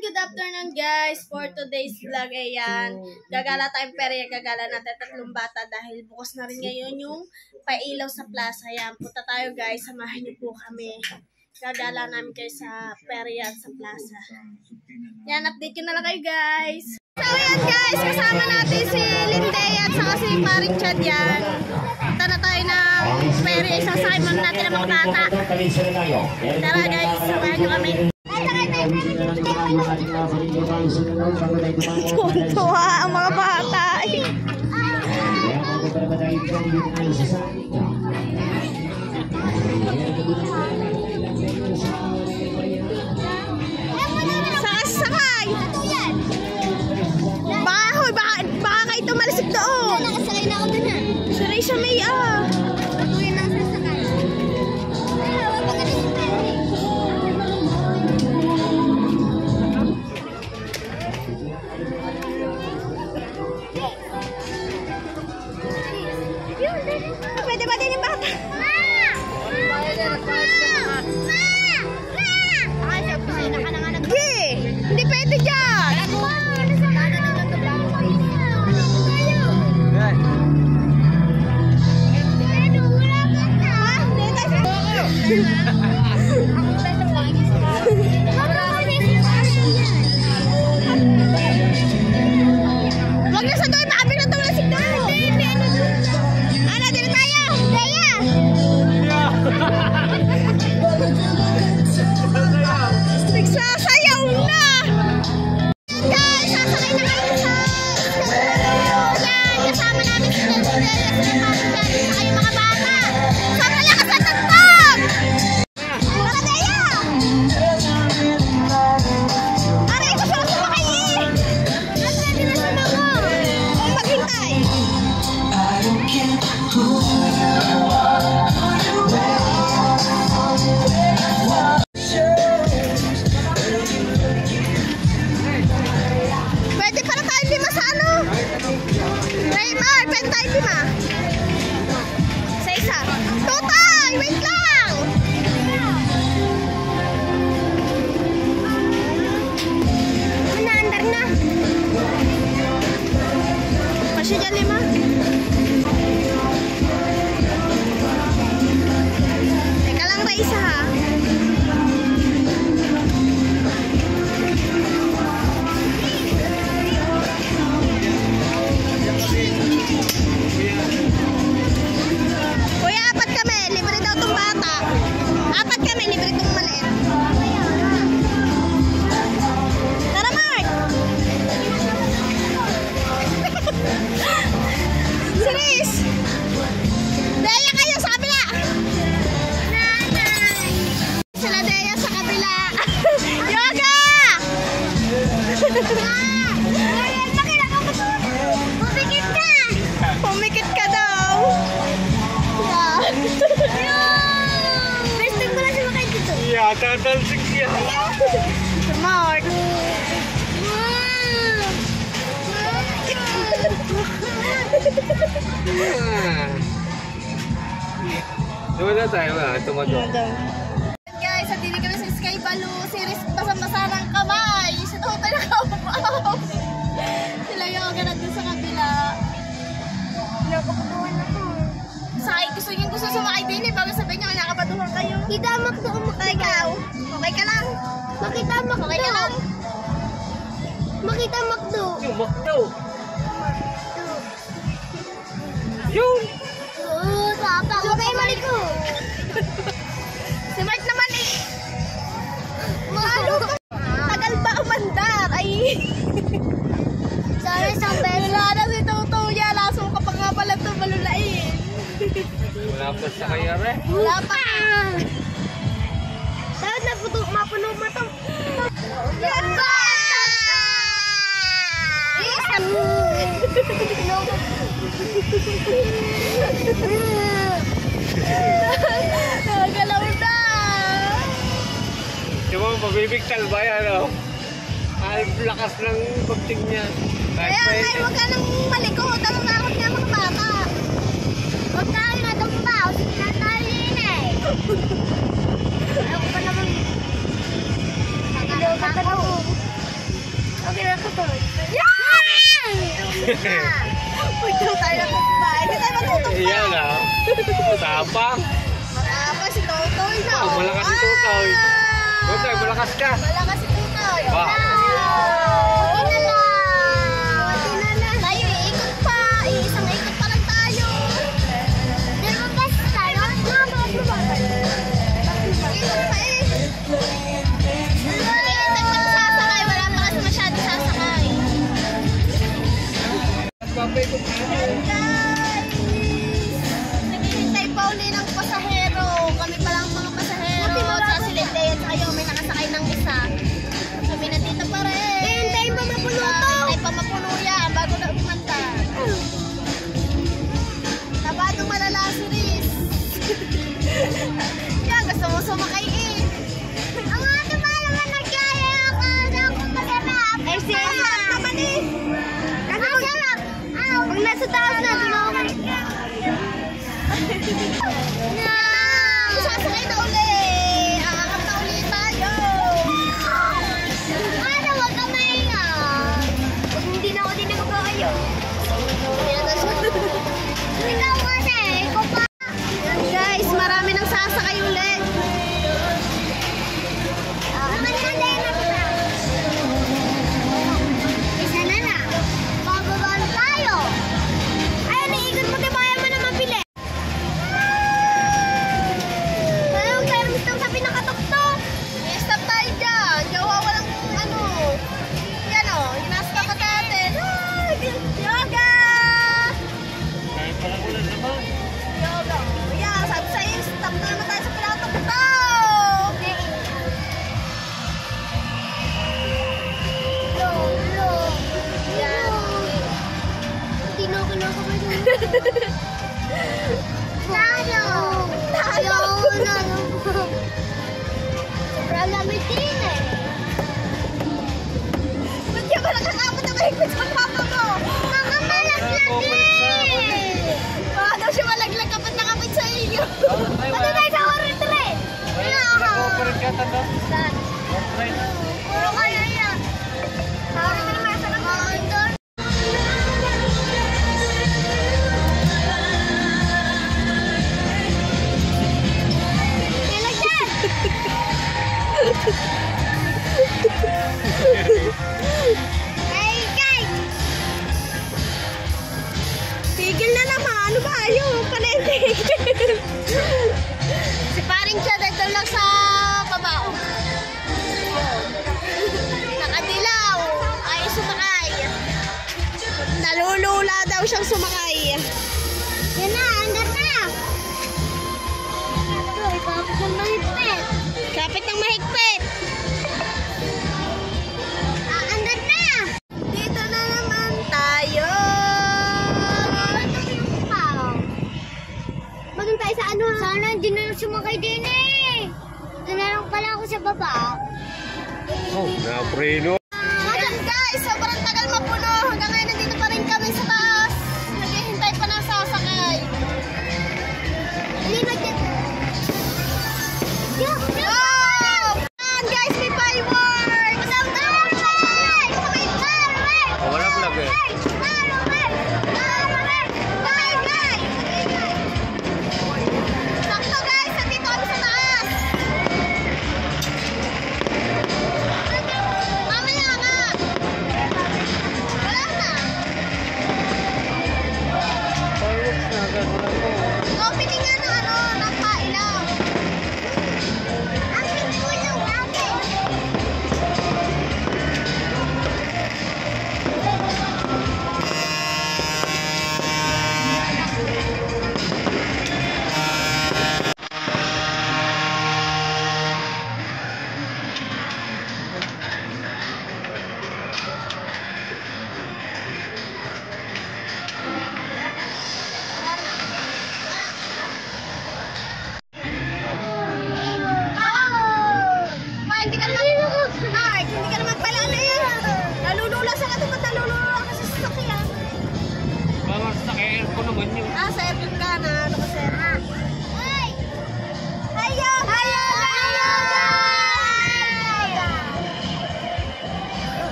good afternoon guys. For today's vlog, ayan, gagala tayong perya, gagala natin 3 bata dahil bukas na rin ngayon yung pailaw sa plaza. Ayan, punta tayo guys, samahan niyo po kami. Gagala namin kayo sa perya at sa plaza. Yan, update ko na lang kayo guys. So ayan guys, kasama natin si Lindey at saka si Paring Chad yan. Punta na tayo ng perya, isasakay muna natin ang mga bata. Tara guys, samahan niyo kami. Tuwa ang mga bata. Sakay! Baka kayo tumalisik doon. Nakasakay na ako doon na. Si Risa May ah. Patuloy na sa sakay. Pwede ba din yung bata? Hindi pwede dyan! Huwag na sa doon, makabig na itong lasik doon! Ano, dito tayo! Daya! Nagsasayaw na! Guys, sasakay na kami sa yan, kasama namin si Daya sa yung mga bata. Sobrang lakas na tagtog! Mga Daya! Aray, gusto ko sumakay eh! Nagpwede na siya ako! Huwag maghintay! Pwede pala tayo 5 sa ano? Raymar, pwede tayo 5. Sa isa. Tutay! Wait lang! Naandar na. Kasi dyan 5. Teka lang ba isa ha? Kuya, 4 kami. Libre daw tong bata. 4 kami. Libre tong maliit. Tara, Mark! Siris! Daya kayo sa kabila! Nanay! Sila Daya sa kabila. Yoga! Pumikit ka! Pumikit ka daw. First time ko lang sumakay dito. Yeah, tatalsik yan. Mark! Wala tayo ba? Tumadok. Guys, at hindi kami sa Sky Baloo. Series basa-basa ng kamay. Siya daw tayo nakaupaw. Sila Yoga nandun sa kabila. Nakapatuhan ako. Gusto sumakay din eh. Bago sabihin niyo, nakapatuhan kayo. Kita makdo umakay ka. Okay ka lang? Makita makdo. Okay ka lang? Makita makdo. Yung makdo. Yun! Sabay mali ko. Si Mark naman eh. Mahalo ka. Tagal ba umandar? Ay. Sorry, sabay. Wala na si Toto yan. Laso ka pa nga pala ito malulain. Wala pa sa kaya rin. Wala pa. Dapat na mapuno mo ito. Yan ba? Galaw na. Di ba, mabibigtal ba yan, oh? Ang lakas ng pagting niya. Kaya huwag ka nang malikot. Ang takot niya mga bata. Huwag tayo na tumbaw. Sige na tayo yun eh. Ayaw ko pa naman. Tagalaw ka ako. Huwag daw tayo natutupa. Hindi tayo matutupa. Yan ah. Tapang. Matapa si Totoy na. Oh, malakas si Totoy. Totoy, malakas ka. Malakas si Totoy. Wow. Hindi na lang. Tayo iikot pa. Isang ikot pa lang tayo. Dalawang beses tayo. Ikot pa eh. Hintay pa sasakay. Wala pa kasi masyado sasakay. Naghihintay pa uli ng pasahero. Kami pa lang mga pasahero. Sa silinde at kayo may nakasakay ng isa. Kami nandito pa rin. Hintayin pa mapuno to. Hintay pa mapuno yan bago na umanda. Nabadong malala si Riz. Yan, gusto mo sumakay eh. Ang ate pa naman nagyaya ako. Ako masarap. Eh, siya naman eh. Kasi masarap. Pag nasa taas na, doon ako. Sasakay na uli. Aakap na uli tayo. Ano, huwag ka mahinga. Pag hindi na ako din nagkakayo. Ikaw kasi, ikaw pa. Yan guys, marami nang sasakay uli. Isa na lang. Bababaan tayo. Ay, naiikot mo, diba? Ayaw mo na mabili. Ayun, kaya gusto sa pinakatuktok. I-stop tayo dyan. Gawa walang ano. Yan o, ginasta pa natin. Ay, yoga! Kahit pala ulan naman. Yoga. Yan, sabi sa'yo, stop na naman tayo sa pinakatuktok. Yan. Hindi na ako nakapagod. Talo! Talo! Sobrang lamig din eh. Ba't ka ba nakakapot na mahigpit sa papa mo? Mga malaglag eh! Baka daw siya malaglag kapag nakapit sa iyo. Ay, Ano tayo sa horror eh? Nag-operate ka tanda. Saan? Operate. Puro kaya yan. Sorry ka naman sa naman. Nilagyan! Hey, guys! Tigil na naman. Ano ba? Ayaw. Palentig. Si paring siya dito lang sa babao. Nakadilaw. Ay sumakay. Nalulula daw siyang sumakay. Yan na, andar na! Ito, ikapit ng mahigpit. Kapit ng mahigpit. Andar na! Dito na naman tayo. Maging tayo sa ano? Sana hindi na sumakay din eh. Ito na lang pala ako sa baba. Oh, na-preno. Ayan guys, sobrang tagal mapuno. Hanggang ngayon nandito pa rin kami sa taas. Naghihintay pa ng sasakay. Hindi na dyan. Wow! Ayan guys, may fireworks! Oh, wala vlog eh. Sakto guys, nandito kami sa taas. Mamaya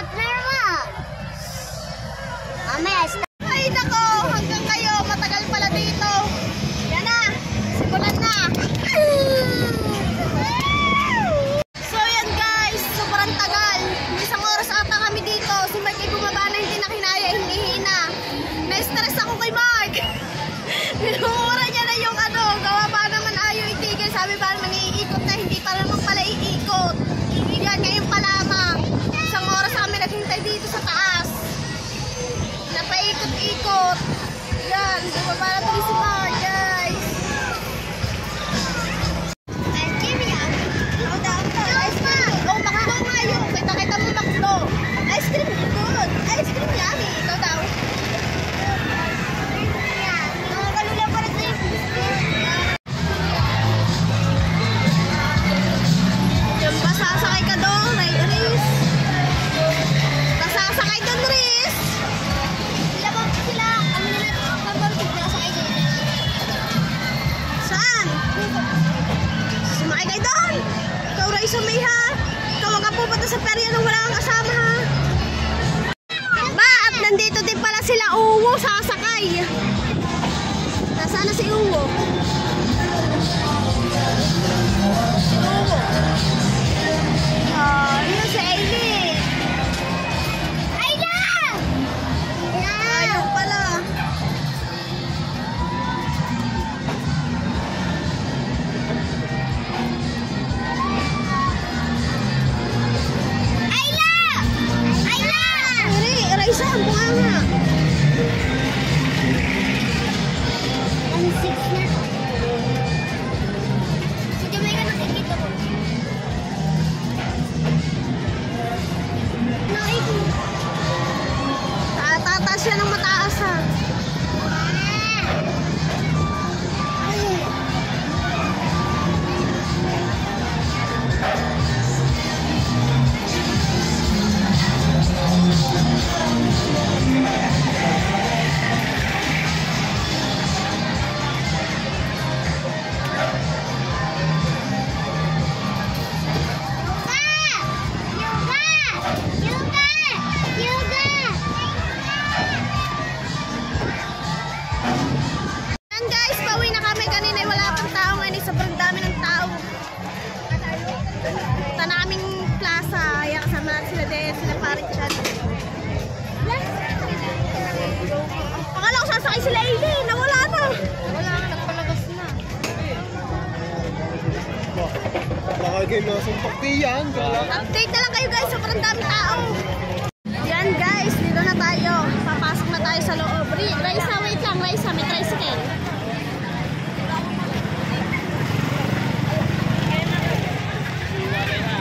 Ingat na naman. Mamaya, Ay, nako! Hanggang kayo, matagal pala dito. Yan na, simulan na. So yan guys, sobrang tagal. Isang oras ata kami dito. Si Mark ay bumaba na hindi na kinaya, hindi hina. Na-stress ako kay Mark. Minumura niya na yung ano, gawa pa naman ayaw itigil. Sabi pa naman iikot na, hindi pa naman pala iikot. Yan, ngayon pa lamang. Isang oras kami naghintay dito sa taas. Napaikot-ikot. Yan, bumaba na tuloy si Mark, guys. Ice cream yan. Ice cream. Oh, makdo nga yun. Kita-kita mo makdo. Ice cream, good. Ice cream yummy. Ikaw daw. Mga kalula para sa yung Yan ba, sasakay ka doon, Riz? Sasakay doon, Riz. sila. Kami nila pabalik na sa kayo. Saan? Sumakay kayo doon. Ikaw, Riz, umay ha. Ikaw wag ka pupunta sa perya nang wala kang kasama ha. Ba, at nandito din pala sila Uwo, sasakay. Nasaan na si Uwo? Si Uwo. Yun si Aileen. Ayla! Ayaw pala. Ayla! Ayla! Raisa, ang bunganga. Ang 6 na. Si Jamaica nakikita ko. Nakikita. Tataas siya ng mataas ha. Yan guys, pauwi na kami. Kanina ay wala pang tao. Ngayon ay sobrang dami ng tao. Punta na kaming plaza. Kaya kasama natin sila din, sila Parit Chan. Akala ko sasakay sila Aileen. Nawala na. Wala nga, nagpalagas na. Baka kayo masumpak diyan. Update na lang kayo guys. Sobrang dami tao. Yan guys, dito na tayo. Papasok na tayo sa loob. Raisa, wait lang. Raisa, may tricycle.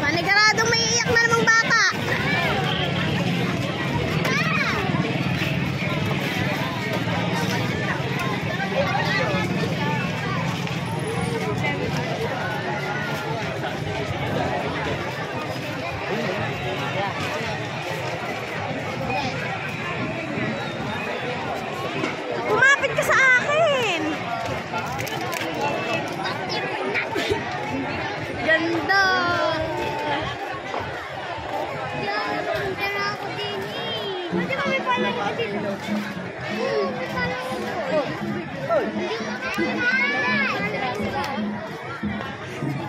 Paniguradong may iyak na namang bata. Kumapit ka sa akin. Ganda. Punta na ako din eh. Pwede kami pala yung dito.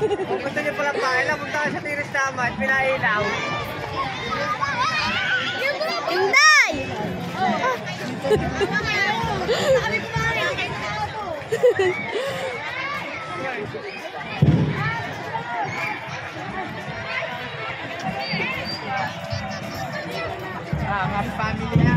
Kung gusto niyo pala pailaw, punta ka sa Tiris Damat, pinailaw. Inday! Mga family na.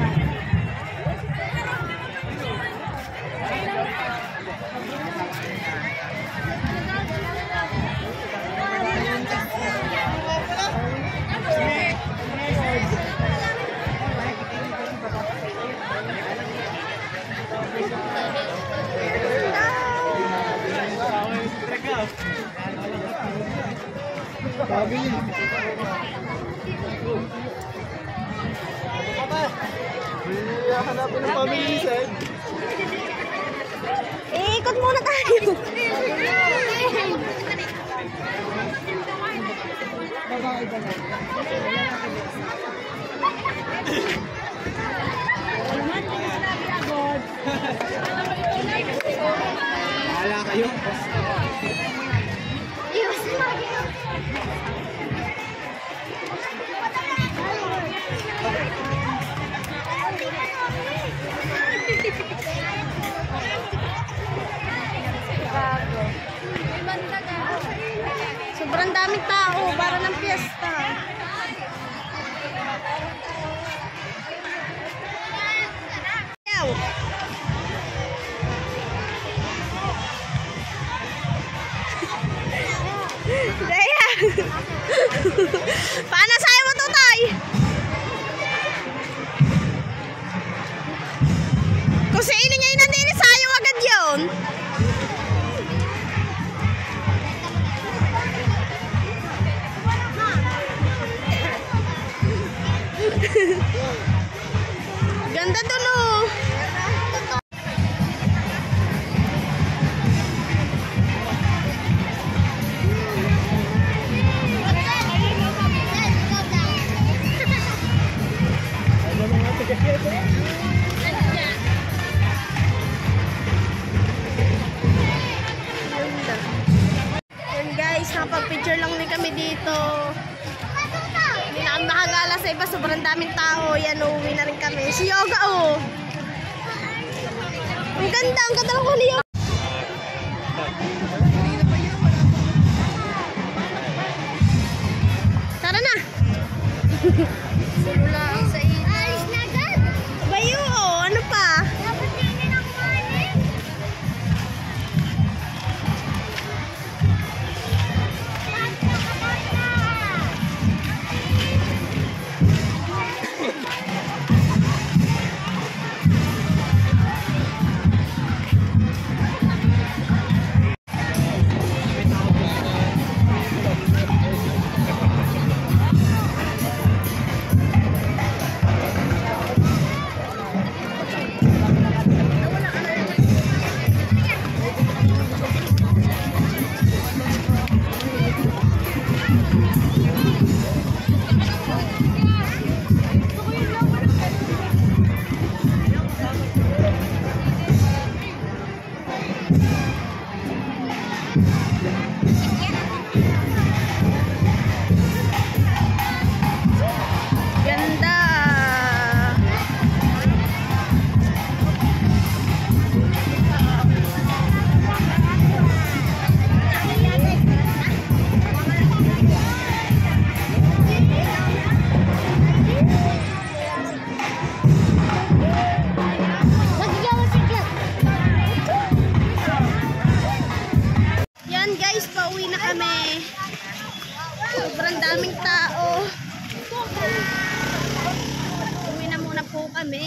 Family. Hanapin ng family ni Seth. Ikot muna tayo. Ganda doon oh. Yan guys, nakapag-picture lang din kami dito. Hindi na kami makagala sa iba, sobrang daming tao. Yan, uuwi na rin kami. Si Yoga oh. Ang ganda lang ko ni Yoga. Tara na. Simula ang sa iyo. Alis na agad. Bayo oh, ano pa? Dapat tingin ang money. Ganda. Yan guys, pauwi na kami. Sobrang daming tao. Uwi na muna po kami.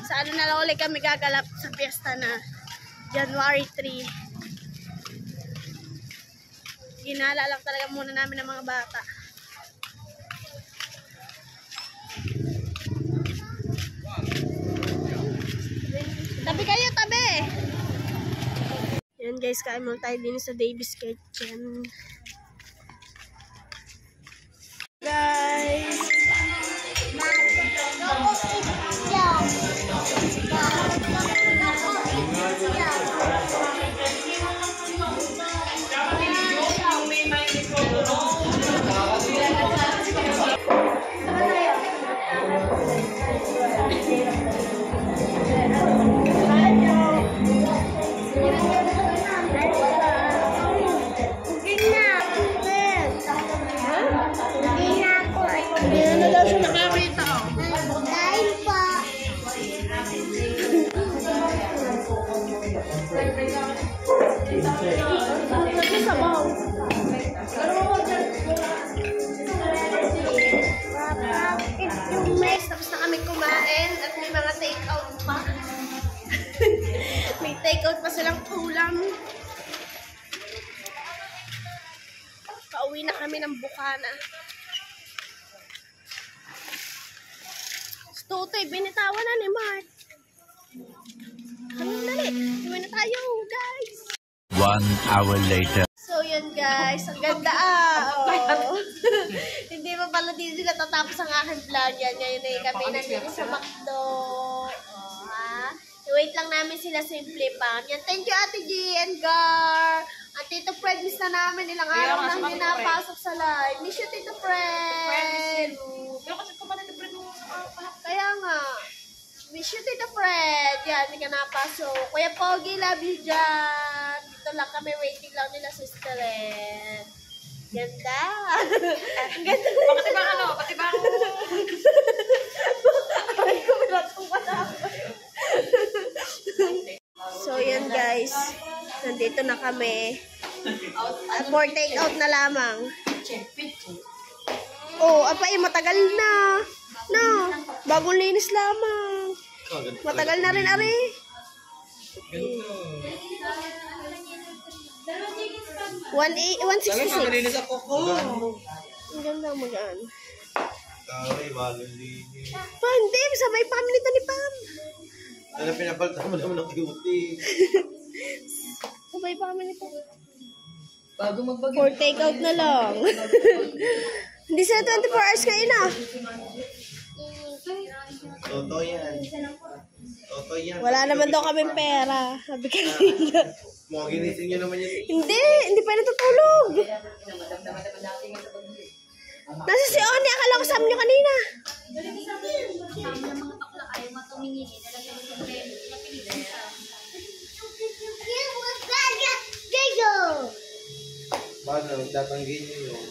Sa ano na lang ulit kami gagalap sa piyesta na January 3. Ginala lang talaga muna namin ng mga bata. Tabi kayo, tabi! Yan guys, kain muna tayo din sa Davis Kitchen. Guys! Hindi na daw siya nakakita. Dahil pa. Sabaw. Guys, tapos na kami kumain at may mga take-out pa. May take-out pa silang ulam. Pauwi na kami ng Bukana. Tutoy, binitawan na ni Mark. Ano dali? Iwan na tayo, guys. 1 hour later. So, yun guys. Ang ganda oh. Hindi pa pala dito natatapos ang aking vlog. Yan, ngayon ay kami nandito sa McDo. Oh, ha? I-wait lang namin sila simple pa. Yan, thank you Ate G and Gar. At Tito Fred, miss na namin. Ilang araw na hindi napasok sa live. Miss you, Tito Fred. Kaya nga. Miss you, Tito Fred. Yan, hindi ka napasok. Kuya Pogi, love you dyan. Dito lang kami, waiting lang nila sister. Ganda. Ang ganda. Pati ba ano? Pati ba ako? Ay, kumilatong pa na ako. So, yan guys. Nandito na kami. For take out na lamang. Oh, apay, matagal na. No, bagong linis lamang. Matagal na rin, ari. 166. Nalinis ako ko. Ang ganda mo dyan. Ay, malulini. Hindi, sabay pa kami nito ni Pam. Ano pinapalitan mo naman ng cutie? Sabay pa kami nito. Bago magbagay. For takeout na lang. Hindi sila 24 hours kayo na. Toto yan. Toto yan. Wala naman daw kaming pera. Sabi kanina. Mga ginising nyo naman yan. Hindi pa natutulog. Nasa si Oni, akala ko sabi niyo kanina. Paano? Tatanggin nyo yun.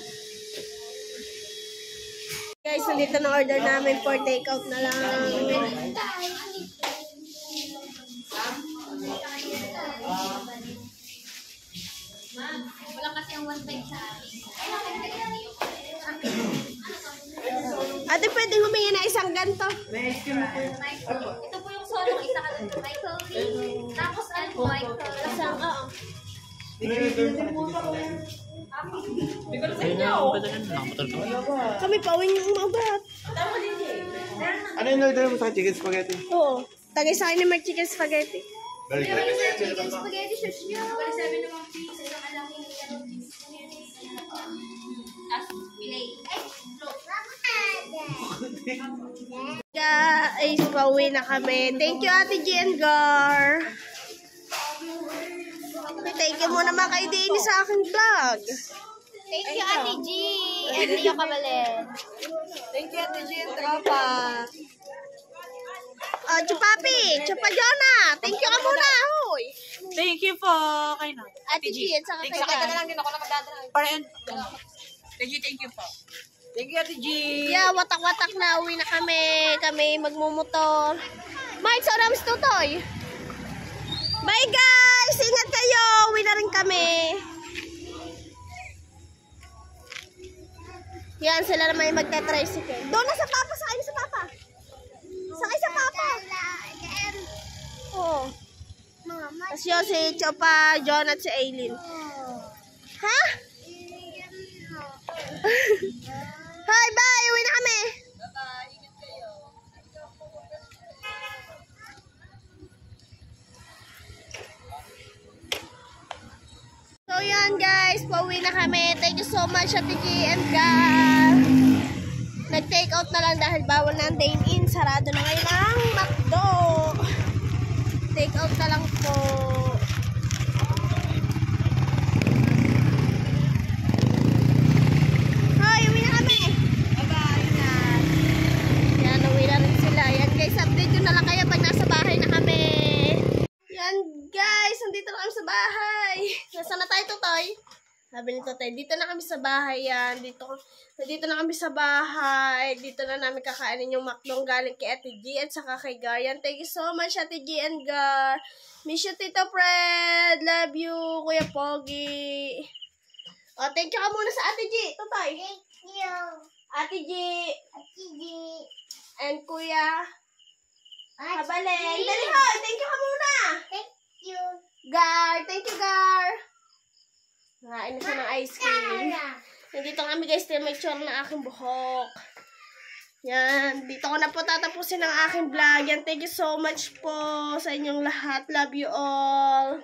Guys, nandito na order namin for takeout na lang. Wala kasi ang one time sa akin. Ate, pwedeng humingi na isang ganto. Ito po yung solo, isa ka lang. Michael Lee. Tapos ano po, Michael? Isang, oo. Kami pa uwing yung umabat. Ano yung order mo sa chicken spaghetti? Oo. Tagay sa akin ni Mark Chicken Spaghetti. Balik na. Chicken spaghetti sauce niya. Wala sabi naman piece, isang alaking Pilay. Guys, pauwi na kami. Thank you, Ate G and Gar. Thank you muna mga kaidini sa aking vlog. Thank you, Ate G. And Leo Cabalen. Thank you, Ate G and Tropa. Oh, Chupapi, Chupa Jonah. Thank you ka muna, hoy. Thank you po. Kay na. Ate G at saka kay Sakay ka na Gar. lang din ako na magdadala. Parang, thank you po. Thank you, Ate G. Yeah, watak-watak na. Uwi na kami. Kami magmumotor. Mike, so namin si Tutoy. Bye, guys! Ingat kayo! Uwi na rin kami. Yan, sila naman yung magta-tricycle. Doon na sa papa. Sakay na sa papa. Sakay sa papa. Oo. Tapos yun si Chopa, John at si Aileen. Ha? Hi, bye! Uwi na kami! So yan guys, pauwi na kami. Thank you so much Ate G and Gar. Nag-take out na lang dahil bawal na ang dine-in. Sarado na ngayon ang McDo. Take out na lang po. Hoy, uwi na kami. Bye-bye na. Yan, uwi na rin sila. Yan guys, update ko na lang kayo pag nasa bahay na kami. Yan guys, nandito na kami sa bahay. Nasaan na tayo, Totoy? Sabi ni Totoy, dito na kami sa bahay yan. Dito na kami sa bahay. Dito na namin kakainin yung McDo galing kay Ate G at saka kay Gar. Yan, thank you so much Ate G and Gar. Miss you, Tito Fred. Love you, Kuya Pogi. O, thank you ka muna sa Ate G. Totoy. Thank you. Ate G. Ate G. And Kuya Ate Kabalen. G. Dali ho, thank you ka muna. Thank you. Gar, thank you, Gar. Nakain na siya ng ice cream. Nandito kami guys, make sure na aking buhok. Yan, dito ko na po tatapusin ang aking vlog. Yan, thank you so much po sa inyong lahat. Love you all.